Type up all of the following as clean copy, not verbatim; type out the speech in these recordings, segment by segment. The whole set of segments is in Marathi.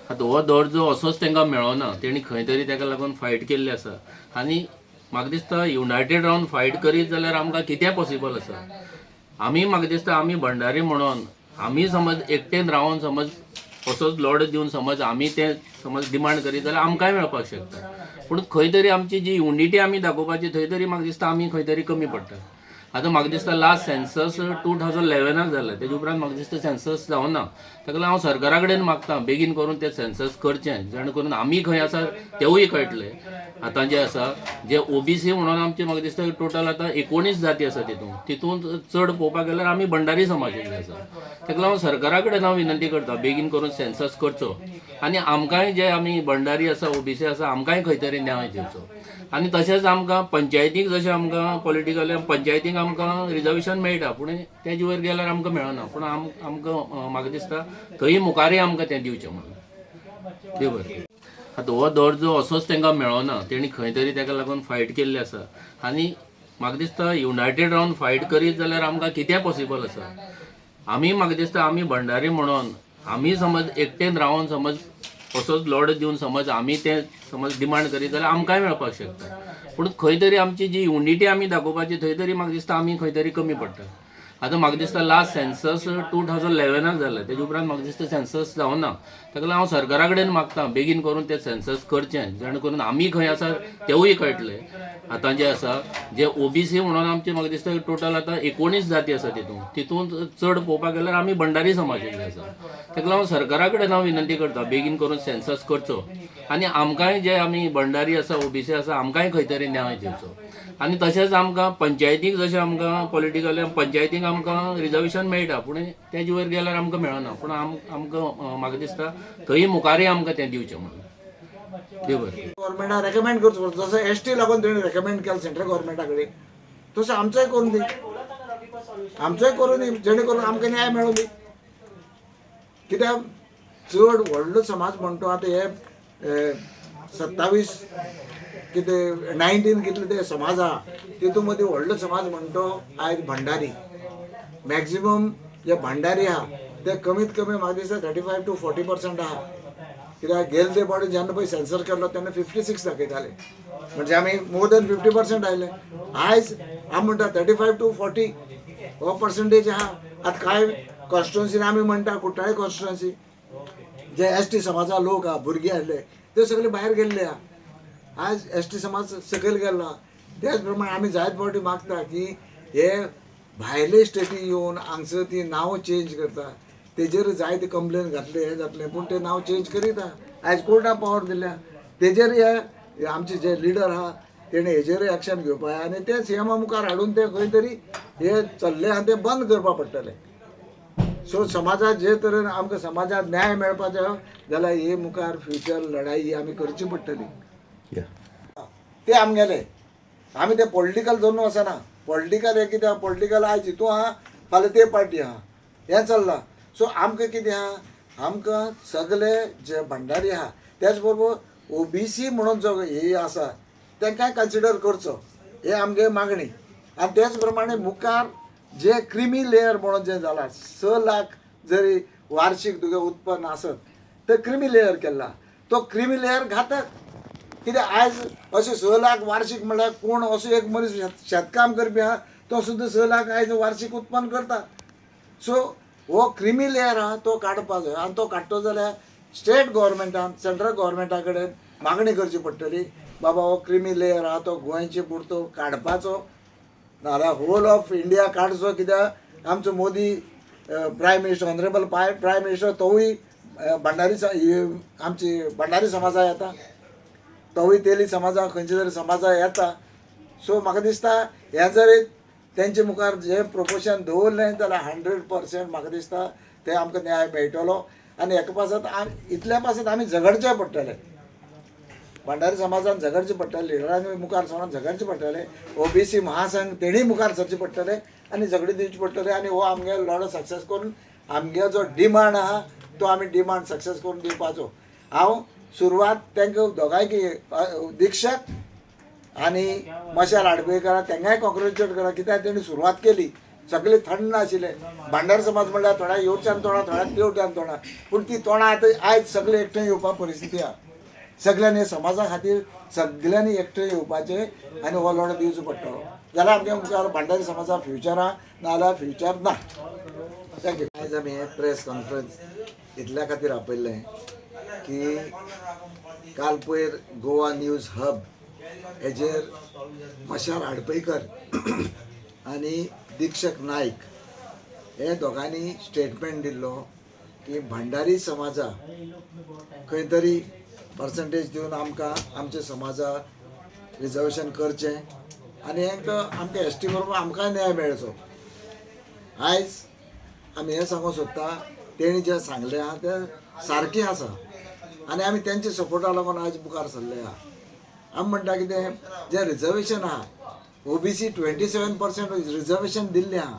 आतां हो दर्जो असोच तांकां मेळना, तेणी खंय तरी ताका लागून फायट केल्ली आसा आनी म्हाका दिसता युनायटेड रावन फायट करीत जाल्यार आमकां कितें पॉसिबल आसा. आमी म्हाका दिसता आमी भंडारी म्हणून आमी समज एकटेन रावन समज असोच लढ दिवन समज आमी ते समज डिमांड करीत जाल्यार आमकांय मेळपाक शकता. पूण खंय तरी आमची जी युनिटी आमी दाखोवपाची थंय तरी म्हाका दिसता आमी खंय तरी कमी पडटा. आतां म्हाका दिसता लास्ट सेन्सस 2011 जालें, तेजे उपरांत म्हाका दिसता सेन्सस जावना. ताका लागून हांव सरकारा कडेन मागतां बेगीन करून तें सेन्सस करचें, जेणे करून आमी खंय आसा तेवूय कळटलें. आतां जे आसा जे ओबीसी म्हणून आमचे म्हाका दिसता टोटल आतां 19 जाती आसा तितूंत चड पळोवपाक गेल्यार आमी भंडारी समाजाचे आसा. ताका लागून सरकारा कडेन हांव विनंती करता बेगीन करून सेन्सस करचो आनी आमकांय जे आमी भंडारी आसा ओबीसी आसा आमकांय खंय तरी न्याय दिवचो. आनी तशेंच आमकां पंचायतीक जशें आमकां पॉलिटिकल पंचायतीक आमकां रिजर्वेशन मेळटा, पूण तेजे वयर गेल्यार आमकां मेळना. पूण आमकां म्हाका दिसता थंय मुखारय आमकां तें दिवचें म्हणून. देव बरें. आतां हो दर्जो असोच तांकां मेळना, तेणी खंय तरी ताका लागून फायट केल्ली आसा आनी म्हाका दिसता युनायटेड रावन फायट करीत जाल्यार आमकां कितें पॉसिबल आसा. आमी म्हाका दिसता आमी भंडारी म्हणून आमी समज एकटेन रावन समज असोच लढ दिवन समज आमी ते समज डिमांड करीत जाल्यार आमकांय मेळपाक शकता. पूण खंय तरी आमची जी युनिटी आमी दाखोवपाची थंय तरी म्हाका दिसता आमी खंय तरी कमी पडटा. आतां म्हाका दिसता लास्ट सेन्सस 2011 जालें, तेजे उपरांत म्हाका दिसता सेन्सस जावना. ताका लागून हांव सरकारा कडेन मागतां बेगीन करून तें सेन्सस करचें, जेणे करून आमी खंय आसा तेवूय कळटलें. आतां जे आसा जे ओबीसी म्हणून आमचे म्हाका दिसता टोटल आतां 19 जाती आसा तितूंत चड पळोवपाक गेल्यार आमी भंडारी समाजाचे आसा. ताका लागून सरकारा कडेन हांव विनंती करता बेगीन करून सेन्सस करचो आनी आमकांय जे आमी भंडारी आसा ओबीसी आसा आमकांय खंय तरी न्याय दिवचो. आनी तशेंच आमकां पंचायतीक जशें आमकां पॉलिटिकल पंचायतीक आमकां रिजर्वेशन मेळटा, पूण तेजे वयर गेल्यार आमकां मेळना. पूण आमकां म्हाका दिसता थंय मुखारय आमकां तें दिवचें म्हणून. देव बरें. गव्हर्मेंटाक रेकमेंड करचो पडटा. जसं एसटी लागून तेणी रेकमेंड केलं सेंट्रल गव्हर्मेंटा कडेन, तसं आमचोय करून दी, आमचोय करून दी, जेणे करून आमकां न्याय मेळूं दी. कित्याक चड व्हडलो समाज म्हणटा आतां हे 27 कितें 19 कितले ते समाज आहा, तितूं मदीं व्हडलो समाज म्हणटा आयज भंडारी. मॅक्झिमम जे भंडारी आहा ते कमीत कमी म्हाका दिसता 35 to 40% आहा. कित्याक गेले ते पावटी जेन्ना पळय सेन्सर केल्लो तेन्ना 56 दाखयताले, म्हणजे आमी मोर दॅन 50% आयले. आयज आमी म्हणटा 35 to 40 हो पर्संटेज आहा. आतां कांय कॉन्स्टिट्युन्सीन आमी म्हणटा कुट्टाळे कॉन्स्टिट्युन्सी जे एसटी समाजा लोक आहा भुरगे आसले ते सगळे भायर गेल्ले आहा. आज एसटी समाज सकयल गेला. त्याच प्रमाणे आमी जायत फावटी मागता की हे भायले स्टेटी येवन हांगसर ती नांव चेंज करता, तेजेर जायते कंप्लेन घातले हे जातले, पूण ते नांव चेंज करीत आहा. आयज कोर्टा पावर दिल्या, तेजेर हे आमचे जे लिडर आहा तेणे हेजेरूय एक्शन घेवपा जाय आनी ते सीएमा मुखार हाडून ते खंय तरी हे चल्ले आहा ते बंद करपा पडटले. सो समाजात जे तरेन आमकां समाजात न्याय मेळपाचो जाल्यार हे मुखार फ्युचर लढाई ही आमी करची पडटली. ते आमगेले आमी ते पॉलिटिकल धरून वचना. पॉलिटिकल हे कितें आहा, पॉलिटिकल आयज हितू आहा फाल्यां ते पार्टी आहा, हें चल्लां. सो आमकां कितें आहा, आमकां सगळे जे भंडारी आहा त्याच बरोबर ओबीसी म्हणून जो हे आसा तांकांय कन्सिडर करचो, हे आमगे मागणी. आनी तेच प्रमाणे मुखार जे क्रिमी लेयर म्हणून जे जाला 6 लाख जरी वार्षिक तुगे उत्पन्न आसत तर क्रिमी लेयर केला. तो क्रिमी लेयर घातक. कित्याक आयज अशें 6 लाख वार्षिक म्हळ्यार कोण असो एक मनीस शेतकाम करपी आहा तो सुद्दां 6 लाख आयज वार्षिक उत्पन्न करता. सो हो क्रिमी लेयर आहा तो काडपा जाय आनी तो काडटो जाल्यार स्टेट गव्हर्मेंटान सेंट्रल गव्हर्मेंटा कडेन मागणी करची पडटली. बाबा हो क्रिमी लेयर आहा तो गोंयचे पुरतो काडपाचो, नाल्यार होल ऑफ इंडिया काडचो. कित्याक आमचो Modi prime minister honourable prime minister तोवूय भंडारी आमची भंडारी समाजा येता, तोवूय तेली समाजा खंयच्या तरी समाजा येता. सो म्हाका दिसता हें जर तेंचे मुखार जे प्रोपोर्शन दवरलें जाल्यार 100% म्हाका दिसता ते आमकां न्याय मेळटलो. आनी हेका पासत इतल्या पासत आमी झगडचें पडटलें. भंडारी समाजान झगडचें पडटलें, लिडरांनी मुखार सरून झगडचें पडटलें, ओबीसी महासंघ तेणीय मुखार सरचें पडटलें आनी झगडी दिवची पडटली. आनी हो आमगे लढो सक्सेस करून आमगे जो डिमांड आहा तो आमी डिमांड सक्सेस करून दिवपाचो. हांव सुरवात तांकां दोगांयकी दिक्षक आनी मशाल आडवेकर तांकांय कॉंग्रेच्युलेट करा, कित्याक तेणी सुरवात केली. सगळे थंड आशिल्ले. भांडार समाज म्हणल्यार थोड्या येवच्यान तोडा, थोड्या तेवट्यान तोडा, पूण ती तोंडां आतां आयज सगळे एकठांय येवपा परिस्थिती आहा. सगळ्यांनी समाजा खातीर सगळ्यांनी एकठांय येवपाचें आनी हो लढो दिवचो पडटलो. जाल्यार आमच्या मुखार भांडारी समाजा फ्युचर आहा, नाजाल्यार फ्युचर ना. थँक्यू. आयज आमी हे प्रेस कॉन्फरन्स इतल्या खातीर आपयल्लें की काल पयर गोवा न्यूज हब हेजेर मशाल हाडपैकर आनी दिक्षक नायक हे दोगांनी स्टेटमेंट दिल्लो की भंडारी समाजा खंय तरी पर्संटेज दिवन आमकां आमच्या समाजा रिजर्वेशन करचें आनी हांकां आमकां एसटी बरोबर आमकां न्याय मेळचो. आयज आमी हें सांगूंक सोदता तेणी जें सांगलें आहा तें सारकें आसा आनी आमी तेंच्या सपोर्टा लागून आयज मुखार सरले आहा. आमी म्हणटा कितें जें रिजर्वेशन आहा ओबीसी 27% रिजर्वेशन दिल्लें आहा,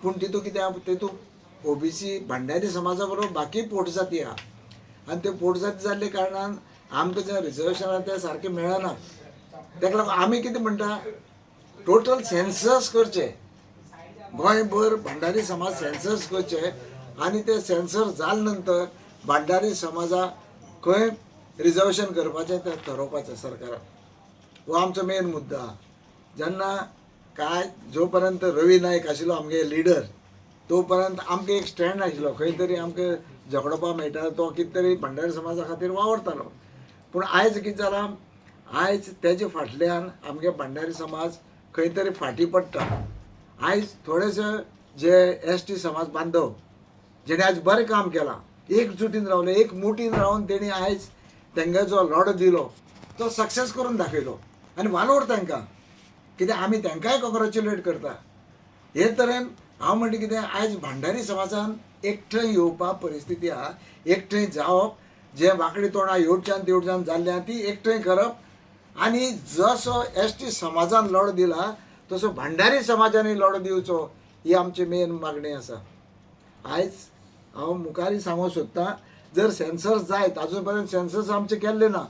पूण तितूंत कितें आहा तितूंत ओबीसी भंडारी समाजा बरोबर बाकी पोट जाती आहा आनी त्यो पोट जाती जाल्ले कारणान आमकां जें रिजर्वेशन आहा तें सारकें मेळना. ताका लागून आमी कितें म्हणटा टोटल सेन्सस करचें, गोंयभर भंडारी समाज सेन्सस करचे आनी ते सेन्सर जाले नंतर भंडारी समाजा खंय रिजर्वेशन करपाचें तें थारोवपाचें सरकारान. हो आमचो मेन मुद्दो आहा. जेन्ना काय जो पर्यंत रवी नायक आशिल्लो आमगे लिडर तो पर्यंत आमकां एक स्टँड आशिल्लो, खंय तरी आमकां झगडोवपाक मेळटालो, तो कितें तरी भंडारी समाजा खातीर वावरतालो. पूण आयज कितें जालां, आयज तेजे फाटल्यान आमगे भंडारी समाज खंय तरी फाटी पडटा. आयज थोडेशे जे एसटी समाज बांदव जेणे आयज बरें काम केलां, एकजुटीन रावले, एक मुठीन रावन तेणी आयज तांकां जो लढो दिलो तो सक्सेस करून दाखयलो आनी वालोर तांकां कित्याक आमी तांकांय कॉंग्रॅच्युलेट करता. हे तरेन हांव म्हणटा कितें आयज भंडारी समाजान एकठांय येवपा परिस्थिती आहा. एकठांय जावप, जे वांकडी तोंडां येवच्यान तेवट्यान जाल्ल्यां ती एकठांय करप आनी जसो एसटी समाजान लढो दिला तसो भंडारी समाजानूय लढो दिवचो ही आमची मेन मागणी आसा. आयज हांव मुखारी सांगूंक सोदतां जर सेन्सर्स जायत, आजून पर्यंत सेन्सर्स आमचे केल्ले ना.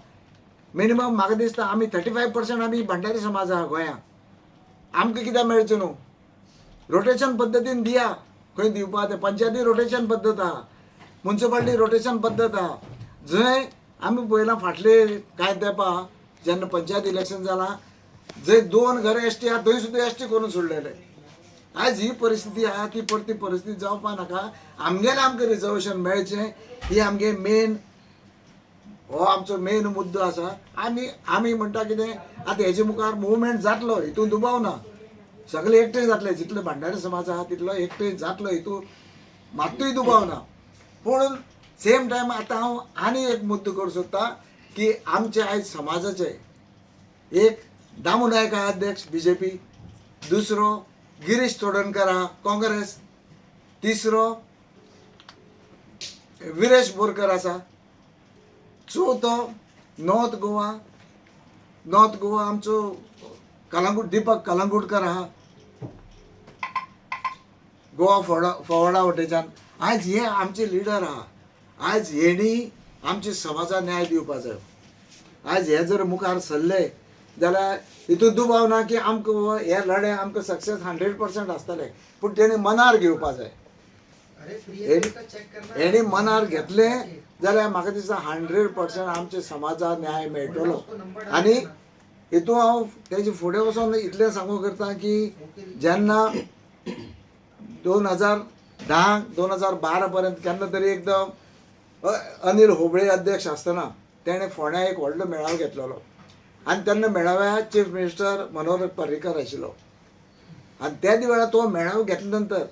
मिनिमम म्हाका दिसता आमी 35% आमी भंडारी समाज आहा गोंयांत. आमकां कित्याक मेळचें न्हू? रोटेशन पद्दतीन दिया, खंय दिवपा तें पंचायती रोटेशन पद्दत आहा, म्युन्सिपालिटी रोटेशन पद्दत आहा. जंय आमी पळयलां फाटले कांय तेंपा जेन्ना पंचायत इलेक्शन जालां जंय 2 घरां एसटी आहा थंय सुद्दां एसटी करून सोडलेले. आयज ही परिस्थिती आहा ती परती परिस्थिती जावपा नाका. आमगेलें आमकां रिजर्वेशन मेळचें ही आमगे मेन, हो आमचो मेन मुद्दो आसा. आमी म्हणटा कितें आतां हेजे मुखार मुवमेंट जातलो, हितून दुबाव ना, सगळे एकठांय जातले, जितले भंडारी समाज आहा तितलो एकठांय जातलो, हितून मात्तूय दुबाव ना. पूण सेम टायम आतां हांव आनी एक मुद्दो करूं सोदतां की आमचे आयज समाजाचे एक दामू नायक आहा अध्यक्ष बीजेपी, दुसरो गिरीश चोडणकर आहा काँग्रेस, तिसरो विरेश बोरकर आसा, चवथो नॉर्थ गोवा आमचो दीपक कलंगूटकर आहा गोवा फोवाडा वटेच्यान. आयज हे आमचे लिडर आहा. आयज हेणी आमच्या समाजाक न्याय दिवपा जाय. आयज हे जर मुखार सरले जाल्यार हितून दुबाव ना की आमकां हे लढे आमकां सक्सेस 100% आसतले, पूण तेणी मनार घेवपा जाय. हेणी मनार घेतले जाल्यार म्हाका दिसता 100% आमच्या समाजाक न्याय मेळटलो. आनी हितून हांव तेजे फुडें वचोन इतलें सांगूं करता की जेन्ना 2010-2012 पर्यंत केन्ना तरी एकदम अनिल होबळे अध्यक्ष आसतना तेणें फोंड्या एक व्हडलो मेळावो घेतलेलो आनी तेन्ना मेळाव्यात चीफ मिनिस्टर मनोहर पर्रीकर आशिल्लो. आनी त्या वेळार तो मेळावो घेतल्या नंतर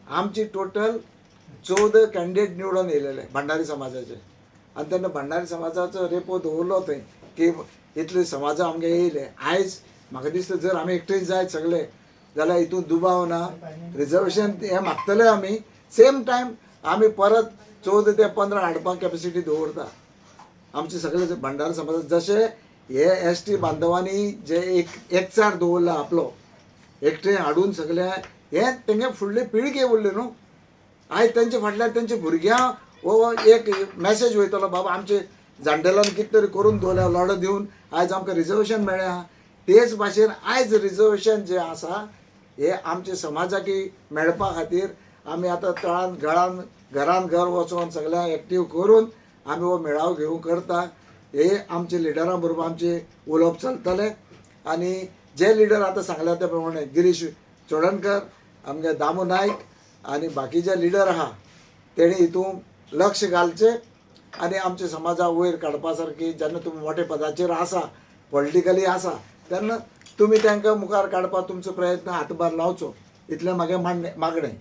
आमची टोटल 14 कॅन्डिडेट निवडून येयलेले भंडारी समाजाचे. आनी तेन्ना भंडारी समाजाचो रेपो दवरलो थंय की इतले समाज आमगे येयले. आयज म्हाका दिसता जर आमी एकठांय जायत सगळे जाल्यार हितून दुबाव ना. रिजर्वेशन हें मागतले आमी, सेम टायम आमी परत 14 ते 15 हाडपाक कॅपेसिटी दवरता. आमचे सगळे भंडारी समाज जशे हे एसटी बांदवांनी जे एकचार दवरला आपलो एकठांय हाडून सगळे हे तेंगे फुडले पिळगे उरले न्हू. आयज तेंचे फाटल्यान तेंचे भुरग्यां वो एक मॅसेज वयतलो बाबा आमचे जाण्टेल्यांनी कितें तरी करून दवरल्या लढो दिवन आयज आमकां रिजर्वेशन मेळ्ळें आहा. तेच भाशेन आयज रिजर्वेशन जें आसा हे आमचे समाजाकी मेळपा खातीर आमी आतां तळान घरान घर वचून सगळ्यांक एक्टीव करून आमी हो मेळावो घेवून करता. हे आमचे लिडरां बरोबर आमचे उलोवप चलतलें. आनी जे लिडर आतां सांगल्या त्या प्रमाणे गिरीश चोडणकर, आमगे दामू नायक आनी बाकी जे लिडर आहा तेणी हितून लक्ष घालचें आनी आमच्या समाजा वयर काडपा सारकी जेन्ना तुमी मोठे पदाचेर आसा, पॉलिटिकली आसा, तेन्ना तुमी तांकां मुखार काडपाक तुमचो प्रयत्न हातभार लावचो, इतलें म्हागे मागणें.